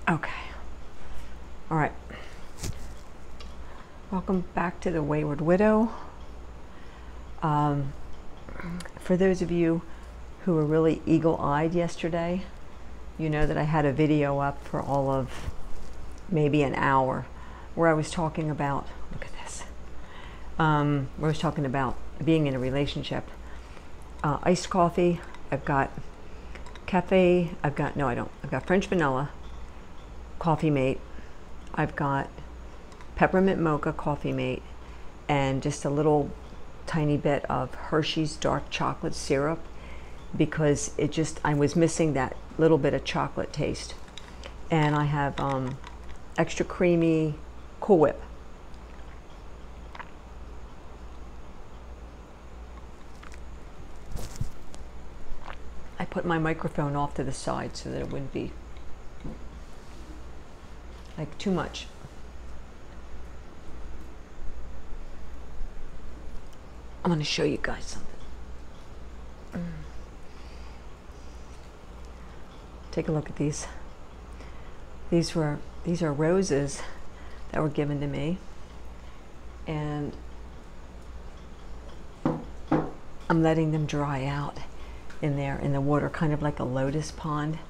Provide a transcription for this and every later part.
Okay. All right. Welcome back to The Wayward Widow. For those of you who were really eagle-eyed yesterday, you know that I had a video up for all of maybe an hour where I was talking about, look at this, where I was talking about being in a relationship. Iced coffee, I've got cafe, I've got French vanilla, Coffee Mate, I've got peppermint mocha Coffee Mate, and just a little tiny bit of Hershey's dark chocolate syrup, because I was missing that little bit of chocolate taste. And I have extra creamy Cool Whip. I put my microphone off to the side so that it wouldn't be like too much. I'm going to show you guys something. Take a look at these. These are roses that were given to me, and I'm letting them dry out in there in the water, kind of like a lotus pond.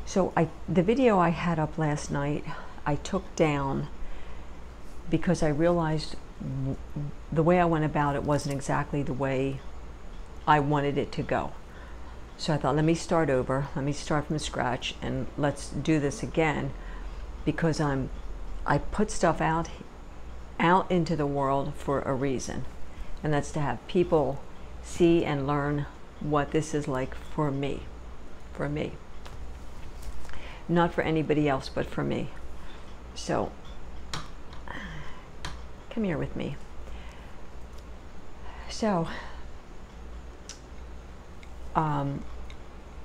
So the video I had up last night, I took down because I realized the way I went about it wasn't exactly the way I wanted it to go. So I thought, let me start over, let me start from scratch, and let's do this again, because I put stuff out into the world for a reason, and that's to have people see and learn what this is like for me. Not for anybody else, but for me. So come here with me. So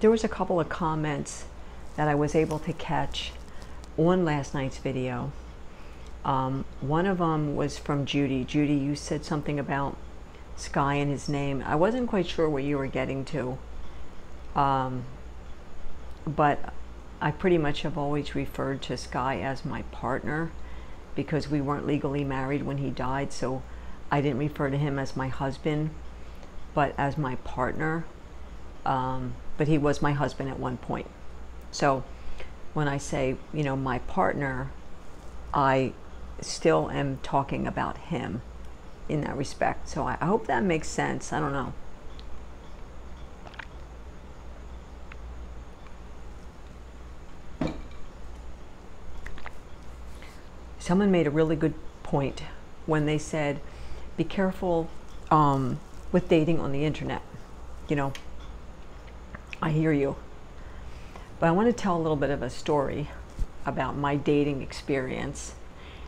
there was a couple of comments that I was able to catch on last night's video. One of them was from Judy. Judy, you said something about Sky and his name. I wasn't quite sure what you were getting to, but I pretty much have always referred to Sky as my partner, because we weren't legally married when he died, so I didn't refer to him as my husband, but as my partner. But he was my husband at one point. So when I say, my partner, I still am talking about him in that respect. So I hope that makes sense. I don't know. Someone made a really good point when they said, be careful with dating on the internet. I hear you. But I want to tell a little bit of a story about my dating experience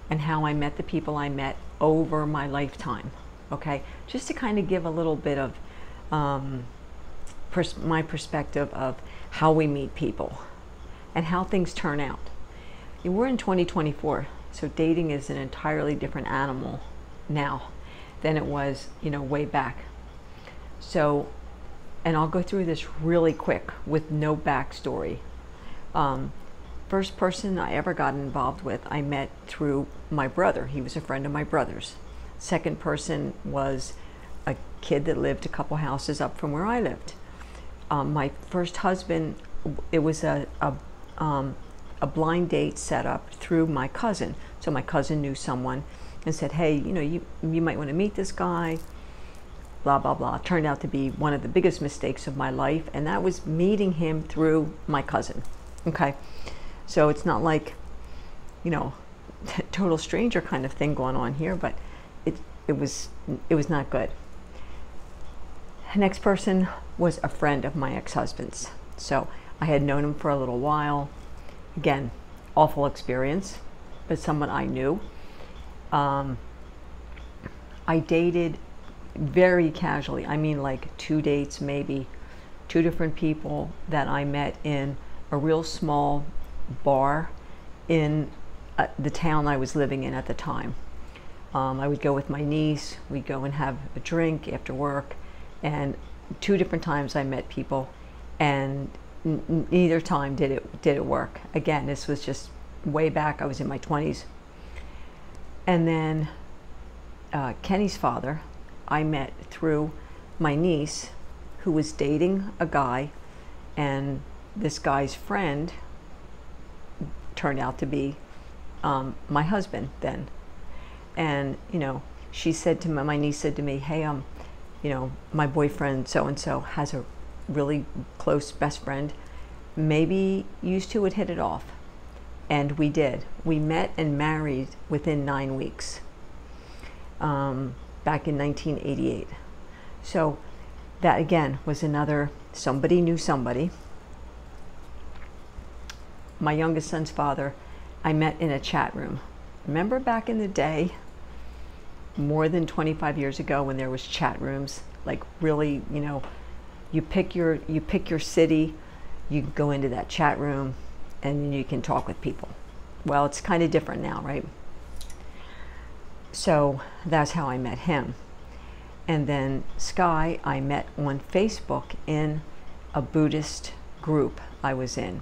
and how I met the people I met over my lifetime. Okay? Just to kind of give a little bit of my perspective of how we meet people and how things turn out. We're in 2024. So dating is an entirely different animal now than it was, way back. So, and I'll go through this really quick with no backstory. First person I ever got involved with, I met through my brother. He was a friend of my brother's. Second person was a kid that lived a couple houses up from where I lived. My first husband, it was a blind date set up through my cousin. So my cousin knew someone and said, hey, you might want to meet this guy, blah, blah, blah. Turned out to be one of the biggest mistakes of my life, and that was meeting him through my cousin. Okay, so it's not like, total stranger kind of thing going on here, but it was not good. Next person was a friend of my ex-husband's. So I had known him for a little while. Again, awful experience, but someone I knew. I dated very casually. I mean, like 2 dates, maybe 2 different people that I met in a real small bar in the town I was living in at the time. I would go with my niece, we'd go and have a drink after work, and 2 different times I met people, and neither time did it work. Again, this was just way back. I was in my 20s. And then Kenny's father, I met through my niece, who was dating a guy, and this guy's friend turned out to be my husband then. And she said to me, my niece said to me, hey, my boyfriend so-and-so has a really close best friend. Maybe you two would hit it off. And we did. We met and married within 9 weeks, back in 1988. So that again was another, somebody knew somebody. My youngest son's father, I met in a chat room. Remember back in the day, more than 25 years ago, when there was chat rooms, like really, you pick your city, you go into that chat room, and you can talk with people. Well, it's kind of different now, right? So that's how I met him. And then Sky, I met on Facebook in a Buddhist group I was in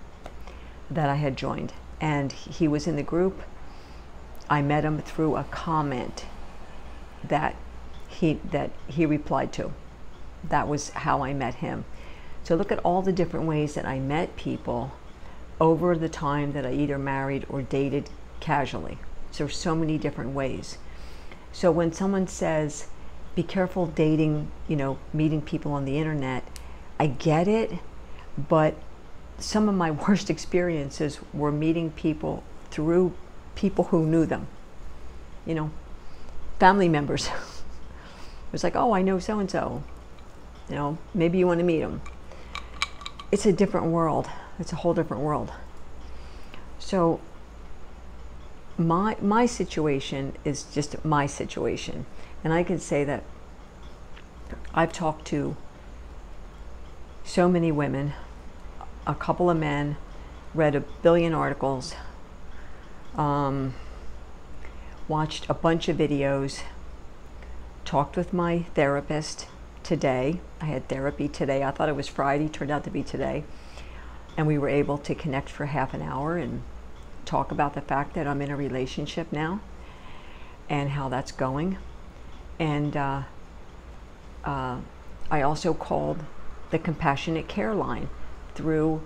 that I had joined. And he was in the group. I met him through a comment that he replied to. That was how I met him. So look at all the different ways that I met people over the time that I either married or dated casually. So many different ways. So when someone says, be careful dating, meeting people on the internet, I get it, but some of my worst experiences were meeting people through people who knew them. Family members. It was like, oh, I know so-and-so. Maybe you want to meet them. It's a different world. It's a whole different world. So my situation is just my situation. And I can say that I've talked to so many women, a couple of men, read a billion articles, watched a bunch of videos, talked with my therapist today. I had therapy today. I thought it was Friday, turned out to be today. And we were able to connect for half an hour and talk about the fact that I'm in a relationship now and how that's going. And I also called the compassionate care line through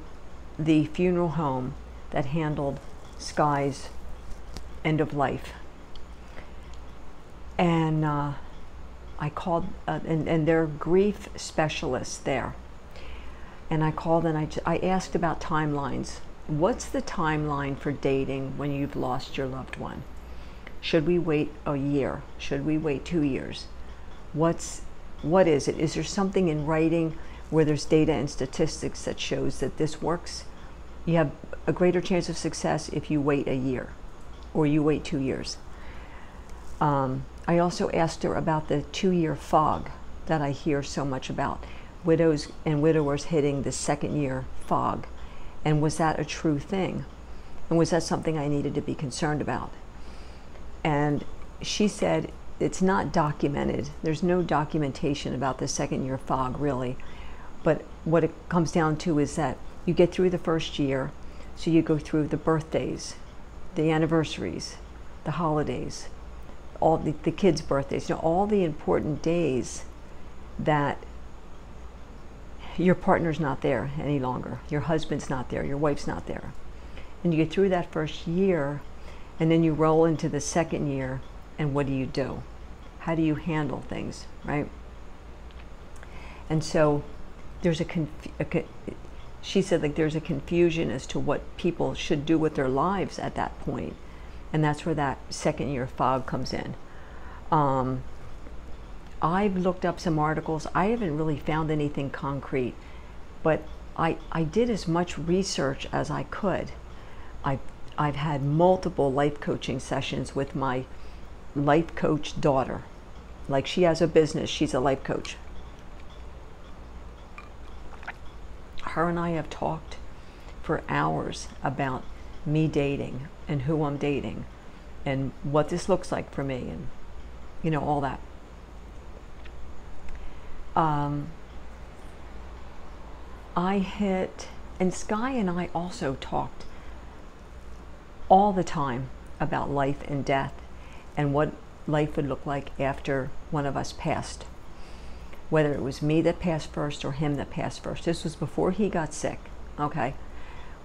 the funeral home that handled Sky's end of life. And I called, and they're grief specialists there. And I called and I asked about timelines. What's the timeline for dating when you've lost your loved one? Should we wait a year? Should we wait 2 years? What is it? Is there something in writing where there's data and statistics that shows that this works? You have a greater chance of success if you wait a year or you wait 2 years. I also asked her about the 2-year fog that I hear so much about. Widows and widowers hitting the 2nd year fog. And was that a true thing? And was that something I needed to be concerned about? And she said it's not documented. There's no documentation about the 2nd year fog, really. But what it comes down to is that you get through the 1st year, so you go through the birthdays, the anniversaries, the holidays, all the kids' birthdays, all the important days that your partner's not there any longer, your husband's not there, your wife's not there. And you get through that 1st year, and then you roll into the 2nd year, and what do you do? How do you handle things, right? And so there's she said, like, there's a confusion as to what people should do with their lives at that point. And that's where that 2nd year fog comes in. I've looked up some articles. I haven't really found anything concrete, but I did as much research as I could. I've had multiple life coaching sessions with my life coach daughter. Like, she has a business, she's a life coach. Her and I have talked for hours about me dating and who I'm dating and what this looks like for me and all that. I hit And Sky and I also talked all the time about life and death and what life would look like after one of us passed. Whether it was me that passed first or him that passed first. This was before he got sick, okay?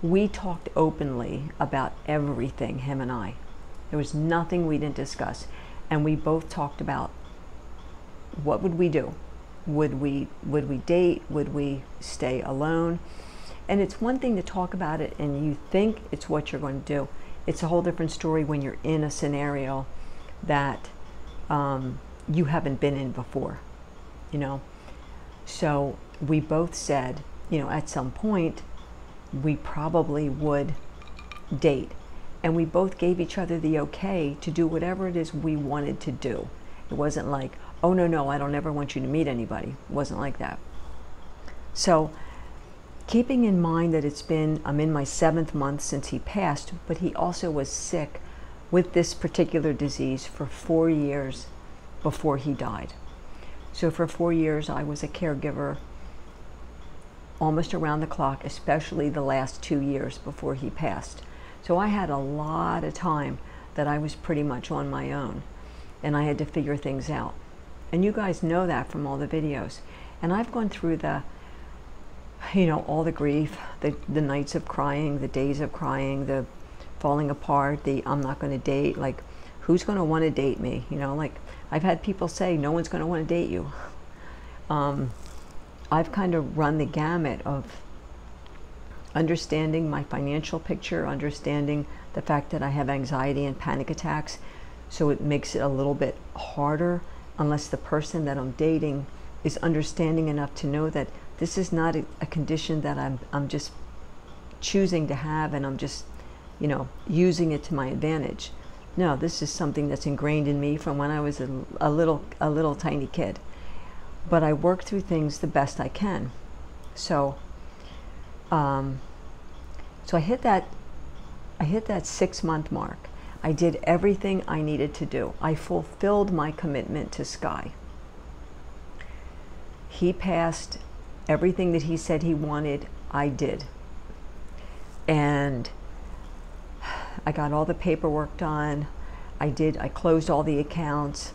We talked openly about everything, him and I. There was nothing we didn't discuss. And we both talked about what would we do? Would we date? Would we stay alone? And it's one thing to talk about it and you think it's what you're going to do. It's a whole different story when you're in a scenario that you haven't been in before, you know. So we both said, you know, at some point we probably would date. And we both gave each other the okay to do whatever it is we wanted to do. It wasn't like, oh no, I don't ever want you to meet anybody. It wasn't like that. So keeping in mind that I'm in my 7th month since he passed, but he also was sick with this particular disease for 4 years before he died. So for 4 years, I was a caregiver almost around the clock, especially the last 2 years before he passed. So I had a lot of time that I was pretty much on my own, and I had to figure things out. And you guys know that from all the videos. And I've gone through the, you know, all the grief, the nights of crying, the days of crying, the falling apart, the I'm not going to date, like who's going to want to date me? You know, like I've had people say no one's going to want to date you. I've kind of run the gamut of understanding my financial picture, understanding the fact that I have anxiety and panic attacks, so it makes it a little bit harder unless the person that I'm dating is understanding enough to know that this is not a condition that I'm just choosing to have and I'm just, you know, using it to my advantage. No, this is something that's ingrained in me from when I was a little tiny kid. But I work through things the best I can. So I hit that 6-month mark. I did everything I needed to do. I fulfilled my commitment to Sky. He passed. Everything that he said he wanted, I did. And I got all the paperwork done. I closed all the accounts.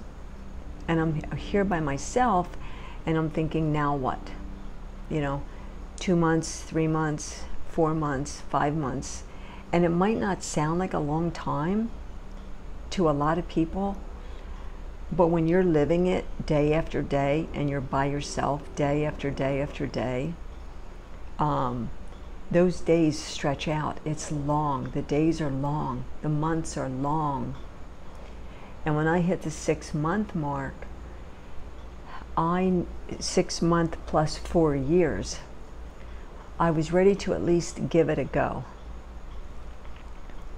And I'm here by myself, and I'm thinking, now what? You know, 2 months, 3 months, 4 months, 5 months. And it might not sound like a long time to a lot of people, but when you're living it day after day and you're by yourself day after day after day, those days stretch out. It's long. The days are long. The months are long. And when I hit the 6-month mark, 6 months plus 4 years, I was ready to at least give it a go.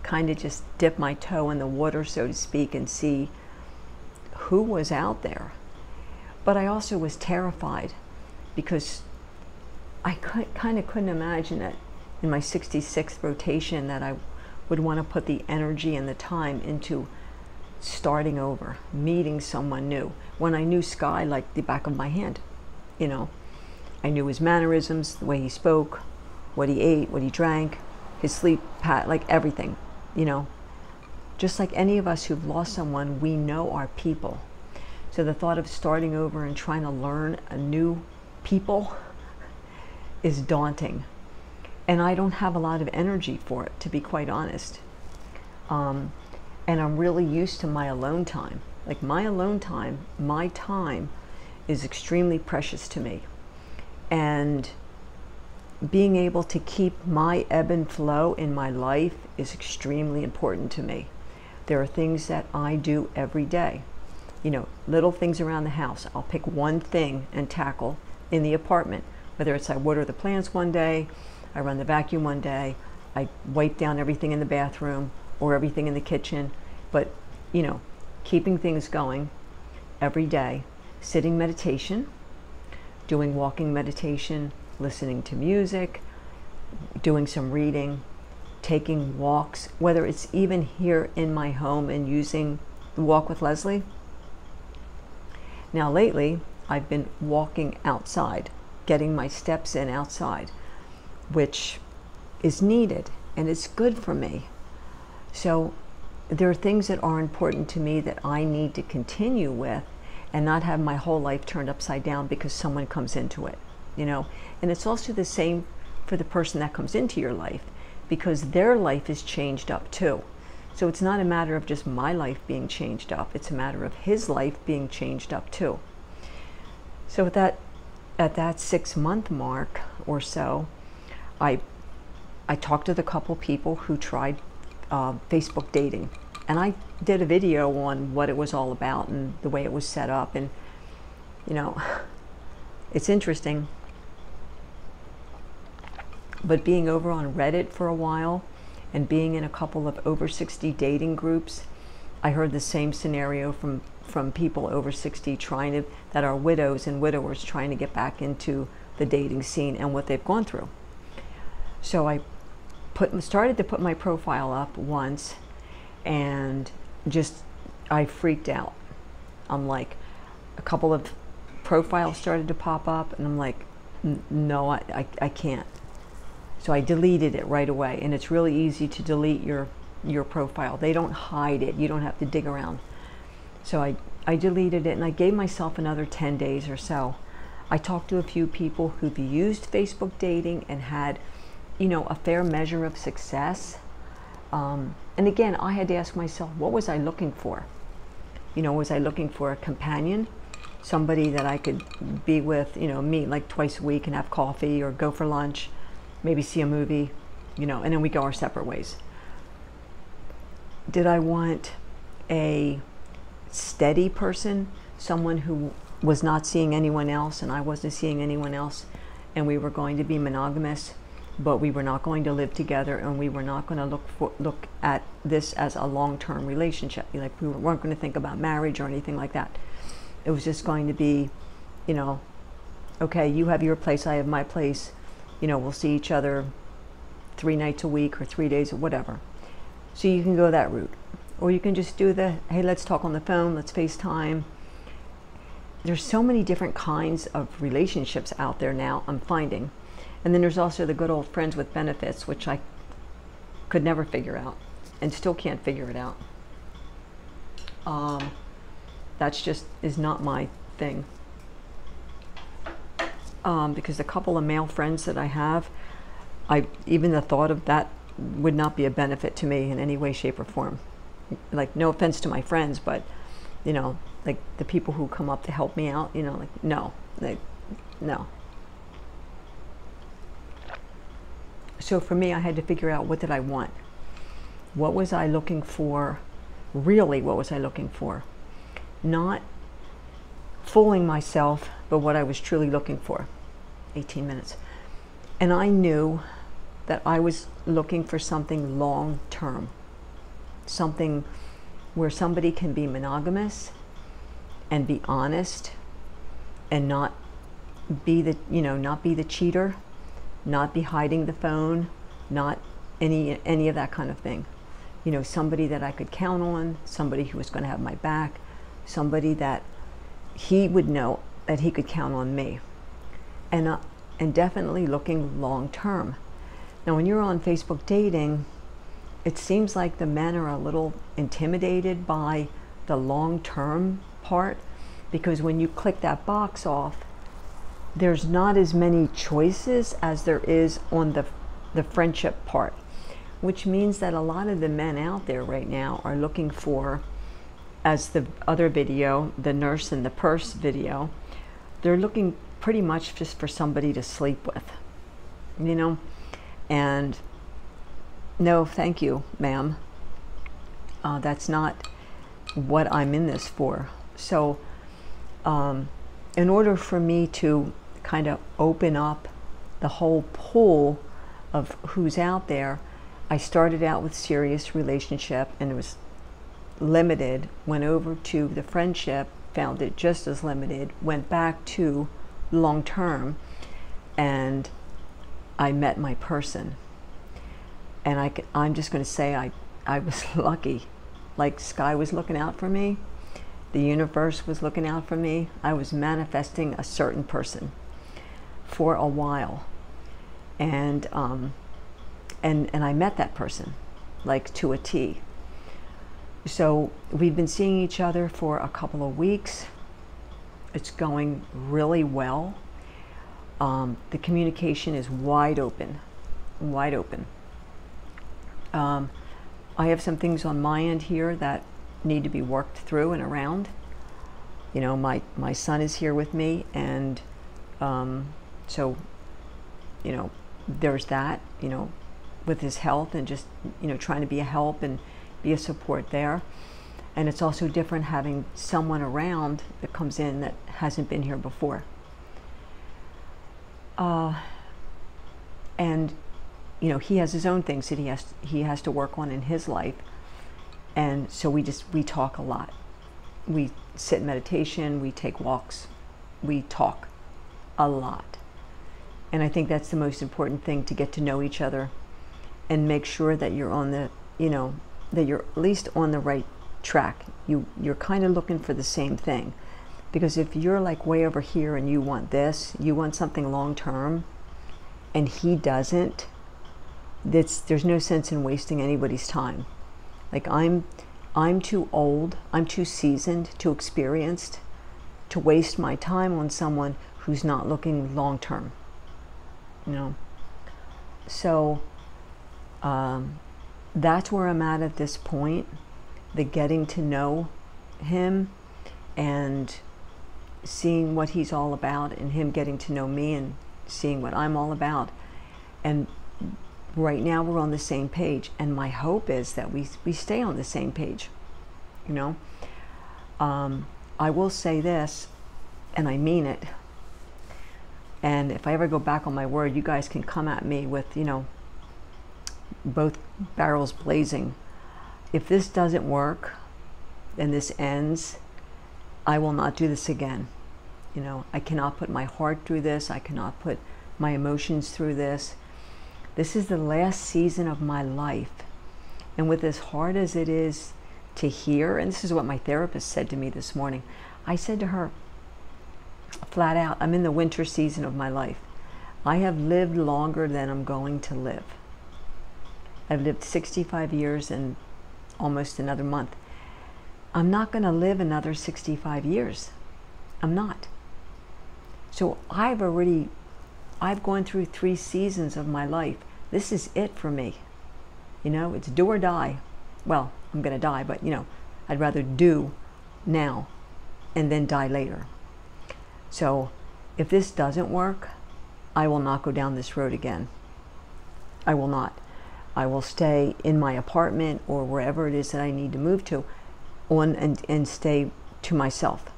Kind of just dip my toe in the water, so to speak, and see who was out there. But I also was terrified because I kind of couldn't imagine that in my 66th rotation that I would want to put the energy and the time into starting over, meeting someone new, when I knew Sky like the back of my hand. You know, I knew his mannerisms, the way he spoke, what he ate, what he drank, his sleep pattern, like everything, you know. Just like any of us who've lost someone, we know our people. So the thought of starting over and trying to learn a new people is daunting. And I don't have a lot of energy for it, to be quite honest. And I'm really used to my alone time. Like my alone time, my time is extremely precious to me. And being able to keep my ebb and flow in my life is extremely important to me. There are things that I do every day. You know, little things around the house. I'll pick one thing and tackle in the apartment. Whether it's I water the plants one day, I run the vacuum one day, I wipe down everything in the bathroom or everything in the kitchen. But, you know, keeping things going every day. Sitting meditation, doing walking meditation, listening to music, doing some reading, taking walks, whether it's even here in my home and using the Walk with Leslie. Now lately, I've been walking outside, getting my steps in outside, which is needed and it's good for me. So there are things that are important to me that I need to continue with and not have my whole life turned upside down because someone comes into it, you know. And it's also the same for the person that comes into your life, because their life is changed up too. So it's not a matter of just my life being changed up, it's a matter of his life being changed up too. So at that 6-month mark or so, I talked to the couple people who tried Facebook dating, and I did a video on what it was all about and the way it was set up. And you know, it's interesting, but being over on Reddit for a while and being in a couple of over 60 dating groups, I heard the same scenario from people over 60 that are widows and widowers trying to get back into the dating scene and what they've gone through. So I started to put my profile up once, and I freaked out. I'm like, a couple of profiles started to pop up, and I'm like, no, I can't. So I deleted it right away, and it's really easy to delete your profile. They don't hide it. You don't have to dig around. So I deleted it, and I gave myself another 10 days or so. I talked to a few people who've used Facebook dating and had, you know, a fair measure of success. And again, I had to ask myself, what was I looking for? You know, was I looking for a companion? Somebody that I could be with, you know, meet like twice a week and have coffee or go for lunch, maybe see a movie, you know, and then we go our separate ways. Did I want a steady person, someone who was not seeing anyone else and I wasn't seeing anyone else, and we were going to be monogamous, but we were not going to live together, and we were not going to look at this as a long-term relationship. Like, we weren't going to think about marriage or anything like that. It was just going to be, you know, okay, you have your place, I have my place, you know, we'll see each other 3 nights a week or 3 days or whatever. So you can go that route, or you can just do the, hey, let's talk on the phone, let's FaceTime. There's so many different kinds of relationships out there now, I'm finding. And then there's also the good old friends with benefits, which I could never figure out and still can't figure it out. That's just is not my thing. Because the couple of male friends that I have, even the thought of that would not be a benefit to me in any way, shape, or form. Like, no offense to my friends, but, you know, like the people who come up to help me out, you know, like, no. So for me, I had to figure out, what did I want? What was I looking for? Really, what was I looking for? Not fooling myself, but what I was truly looking for. 18 minutes. And I knew that I was looking for something long-term. Something where somebody can be monogamous and be honest and not be the, you know, not be the cheater, not be hiding the phone, not any of that kind of thing. You know, somebody that I could count on, somebody who was going to have my back, somebody that he would know that he could count on me. And definitely looking long term. Now, when you're on Facebook dating, it seems like the men are a little intimidated by the long term part, because when you click that box off, there's not as many choices as there is on the friendship part, which means that a lot of the men out there right now are looking for, as the other video, the nurse and the purse video, they're looking pretty much just for somebody to sleep with, you know. And no, thank you, ma'am. That's not what I'm in this for. So in order for me to kind of open up the whole pool of who's out there, I started out with serious relationship, and it was limited, went over to the friendship, found it just as limited, went back to long term, and I met my person. And I'm just going to say I was lucky. Like, sky was looking out for me, the universe was looking out for me. I was manifesting a certain person for a while, and and I met that person, like to a T. So we've been seeing each other for a couple of weeks. It's going really well. The communication is wide open, wide open. I have some things on my end here that need to be worked through and around. You know, my son is here with me, and so, you know, there's that, you know, with his health, and just, you know, trying to be a help and be a support there. And it's also different having someone around that comes in that hasn't been here before. And you know, he has his own things that he has to work on in his life, and so we talk a lot. We sit in meditation, we take walks, we talk a lot. And I think that's the most important thing, to get to know each other and make sure that you're on the, you know, that you're at least on the right track. You're kind of looking for the same thing. Because if you're like way over here and you want this, you want something long term, and he doesn't, there's no sense in wasting anybody's time. Like I'm too old, I'm too seasoned, too experienced to waste my time on someone who's not looking long term, you know. So that's where I'm at this point, the getting to know him and seeing what he's all about, and him getting to know me and seeing what I'm all about. And right now we're on the same page, and my hope is that we stay on the same page, you know. I will say this, and I mean it, and if I ever go back on my word, you guys can come at me with, you know, both barrels blazing. If this doesn't work and this ends, I will not do this again. You know, I cannot put my heart through this. I cannot put my emotions through this. This is the last season of my life. And with as hard as it is to hear, and this is what my therapist said to me this morning, I said to her flat out, I'm in the winter season of my life. I have lived longer than I'm going to live. I've lived 65 years and almost another month. I'm not going to live another 65 years. I'm not. So I've gone through 3 seasons of my life. This is it for me. You know, it's do or die. Well, I'm going to die, but you know, I'd rather do now and then die later. So if this doesn't work, I will not go down this road again. I will not. I will stay in my apartment or wherever it is that I need to move to and stay to myself,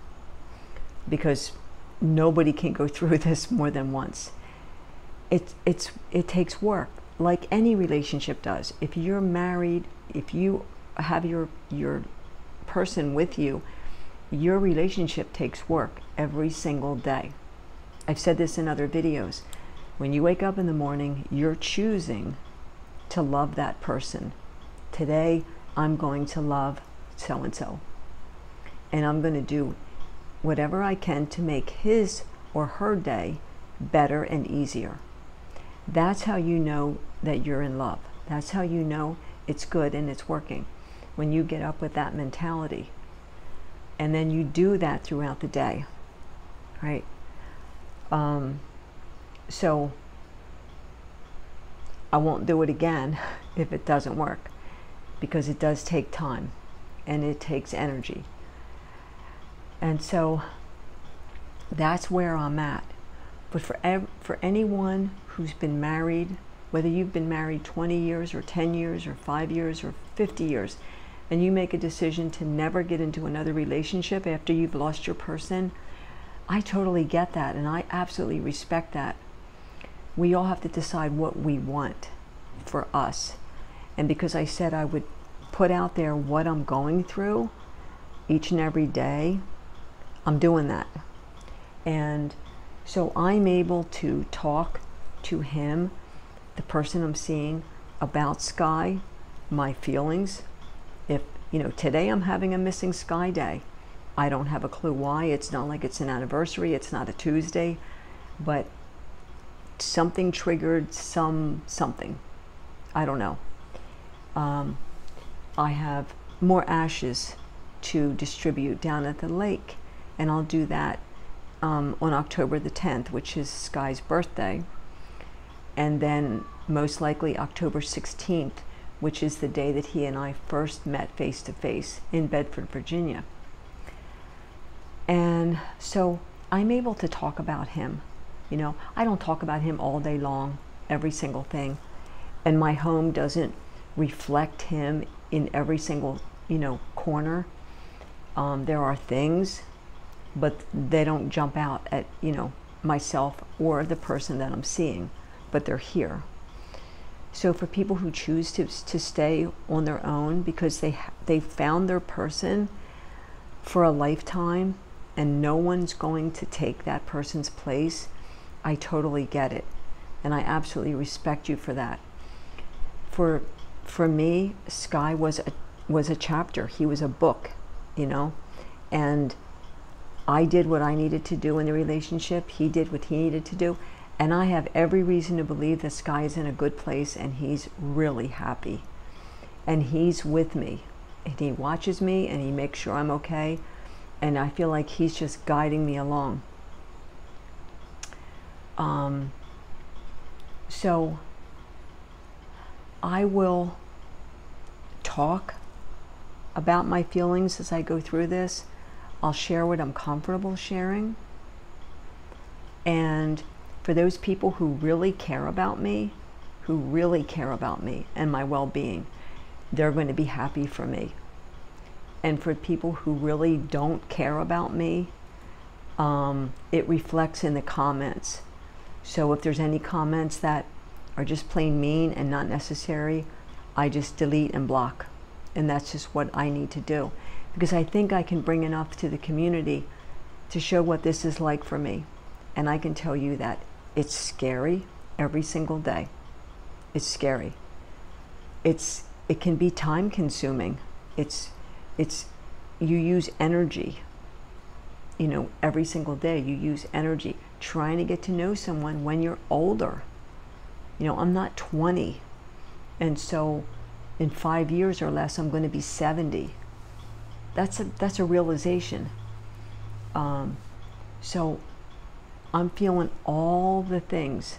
because nobody can go through this more than once. It takes work, like any relationship does. If you're married, if you have your person with you, your relationship takes work every single day. I've said this in other videos. When you wake up in the morning, you're choosing to love that person. Today, I'm going to love so-and-so. And I'm going to do whatever I can to make his or her day better and easier. That's how you know that you're in love. That's how you know it's good and it's working. When you get up with that mentality. And then you do that throughout the day. Right? So I won't do it again if it doesn't work, because it does take time and it takes energy. And so that's where I'm at. But for anyone who's been married, whether you've been married 20 years or 10 years or 5 years or 50 years, and you make a decision to never get into another relationship after you've lost your person, I totally get that, and I absolutely respect that. We all have to decide what we want for us. And because I said I would put out there what I'm going through each and every day, I'm doing that. And so I'm able to talk to him, the person I'm seeing, about Sky, my feelings. If, you know, today I'm having a missing Sky day. I don't have a clue why. It's not like it's an anniversary. It's not a Tuesday. But something triggered something. I don't know. I have more ashes to distribute down at the lake, and I'll do that on October the 10th, which is Sky's birthday, and then most likely October 16th, which is the day that he and I first met face to face in Bedford, Virginia. And so I'm able to talk about him. You know, I don't talk about him all day long, every single thing, and my home doesn't reflect him in every single, you know, corner. There are things, but they don't jump out at, you know, myself or the person that I'm seeing, but they're here. So for people who choose to stay on their own because they found their person for a lifetime and no one's going to take that person's place, I totally get it. And I absolutely respect you for that. For me, Sky was a chapter. He was a book, you know, and I did what I needed to do in the relationship. He did what he needed to do. And I have every reason to believe that Sky is in a good place and he's really happy. And he's with me. And he watches me and he makes sure I'm okay. And I feel like he's just guiding me along. So I will talk about my feelings as I go through this. I'll share what I'm comfortable sharing. And for those people who really care about me, and my well-being, they're going to be happy for me. And for people who really don't care about me, it reflects in the comments. So if there's any comments that are just plain mean and not necessary, I just delete and block. And that's just what I need to do. Because I think I can bring enough to the community to show what this is like for me. And I can tell you that it's scary every single day. It's scary. It can be time consuming. You use energy, you know, every single day. You use energy trying to get to know someone when you're older. You know, I'm not 20. And so in 5 years or less, I'm going to be 70. That's a realization. So I'm feeling all the things,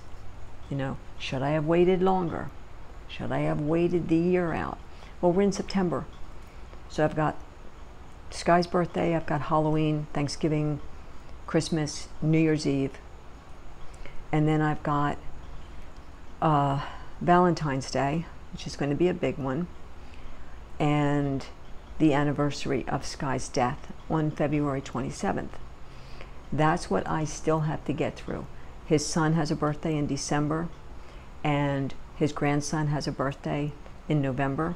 you know. Should I have waited longer? Should I have waited the year out? Well, we're in September. So I've got Sky's birthday, I've got Halloween, Thanksgiving, Christmas, New Year's Eve. And then I've got Valentine's Day, which is going to be a big one. And the anniversary of Sky's death on February 27th. That's what I still have to get through. His son has a birthday in December, and his grandson has a birthday in November,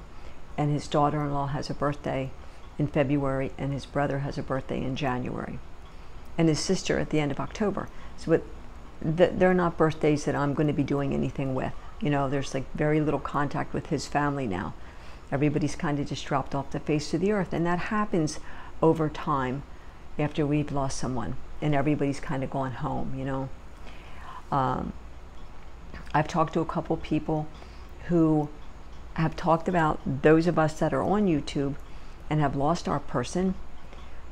and his daughter-in-law has a birthday in February, and his brother has a birthday in January, and his sister at the end of October. So they're not birthdays that I'm going to be doing anything with. You know, there's like very little contact with his family now. Everybody's kind of just dropped off the face of the earth, and that happens over time after we've lost someone, and everybody's kind of gone home, you know. I've talked to a couple people who have talked about those of us that are on YouTube and have lost our person,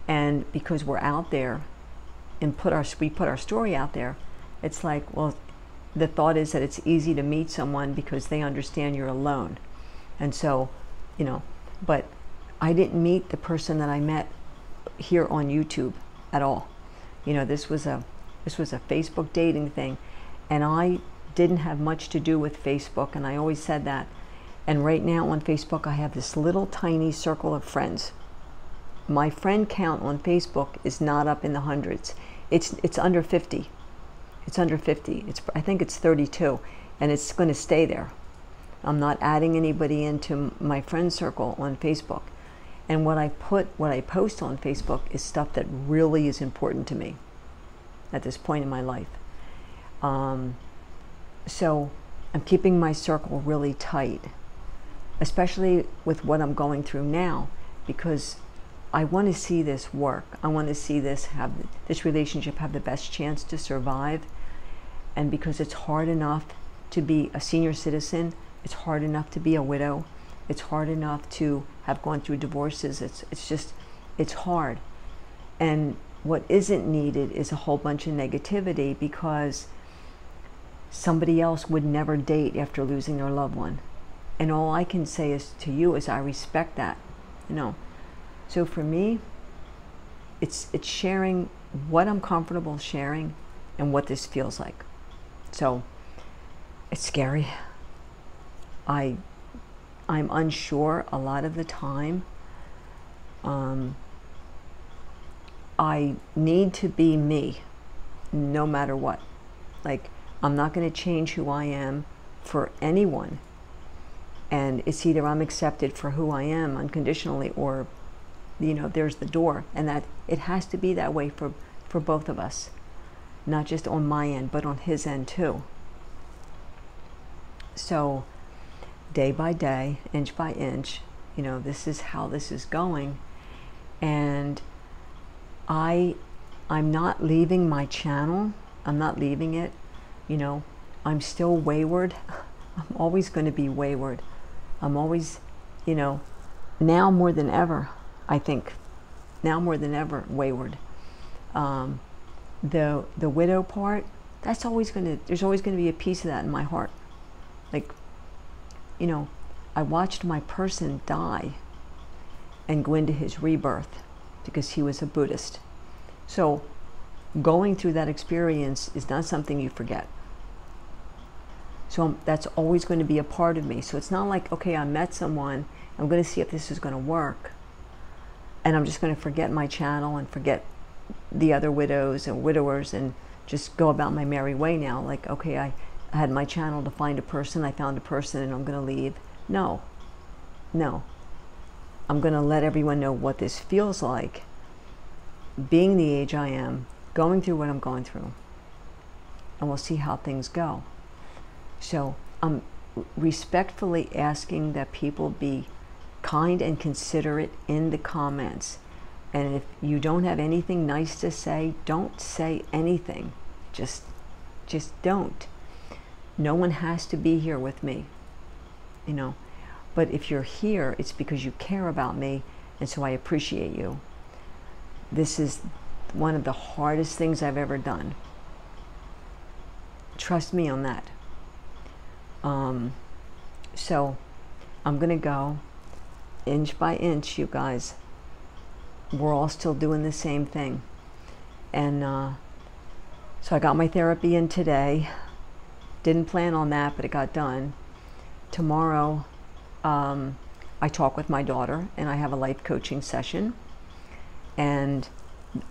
and because we're out there and we put our story out there, it's like, well, the thought is that it's easy to meet someone because they understand you're alone. And so, you know, but I didn't meet the person that I met here on YouTube at all. You know, this was a Facebook dating thing, and I didn't have much to do with Facebook, and I always said that. And right now on Facebook, I have this little tiny circle of friends. My friend count on Facebook is not up in the hundreds. It's under 50. It's under 50. I think it's 32, and it's going to stay there. I'm not adding anybody into my friend circle on Facebook. And what I post on Facebook is stuff that really is important to me at this point in my life. So I'm keeping my circle really tight, especially with what I'm going through now, because I want to see this work. I want to see this relationship have the best chance to survive. And because it's hard enough to be a senior citizen It's hard enough to be a widow. It's hard enough to have gone through divorces. It's hard. And what isn't needed is a whole bunch of negativity, because somebody else would never date after losing their loved one. And all I can say is to you is I respect that, you know. So for me, it's sharing what I'm comfortable sharing and what this feels like. So it's scary. I'm unsure a lot of the time. I need to be me no matter what. Like, I'm not going to change who I am for anyone. And it's either I'm accepted for who I am unconditionally, or, you know, there's the door. And that it has to be that way for both of us. Not just on my end, but on his end too. So day by day, inch by inch, you know, this is how this is going. And I'm not leaving my channel. I'm not leaving it. You know, I'm still wayward. I'm always going to be wayward. I'm always, you know, now more than ever, I think, now more than ever, wayward. The widow part, that's always going to, there's always going to be a piece of that in my heart. Like, you know, I watched my person die and go into his rebirth because he was a Buddhist. So going through that experience is not something you forget. So that's always going to be a part of me. So it's not like, okay, I met someone, I'm going to see if this is going to work, and I'm just going to forget my channel and forget the other widows and widowers and just go about my merry way now. Like, okay, I had my channel to find a person, I found a person, and I'm going to leave. No. I'm going to let everyone know what this feels like, being the age I am, going through what I'm going through, and we'll see how things go. So I'm respectfully asking that people be kind and considerate in the comments. And if you don't have anything nice to say, don't say anything. Just don't. No one has to be here with me, you know. But if you're here, it's because you care about me, and so I appreciate you. This is one of the hardest things I've ever done. Trust me on that. So I'm going to go inch by inch, you guys. We're all still doing the same thing. And so I got my therapy in today. Didn't plan on that, but it got done. Tomorrow, I talk with my daughter, and I have a life coaching session. And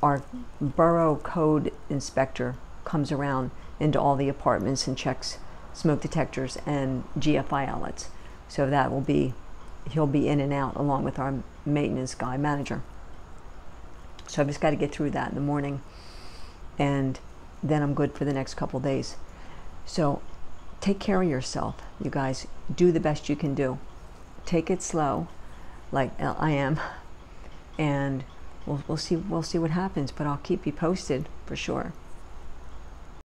our borough code inspector comes around into all the apartments and checks smoke detectors and GFI outlets. So that will be, he'll be in and out along with our maintenance guy, manager. So I've just got to get through that in the morning, and then I'm good for the next couple days. So take care of yourself, you guys. Do the best you can do. Take it slow, like I am, and we'll see what happens. But I'll keep you posted for sure.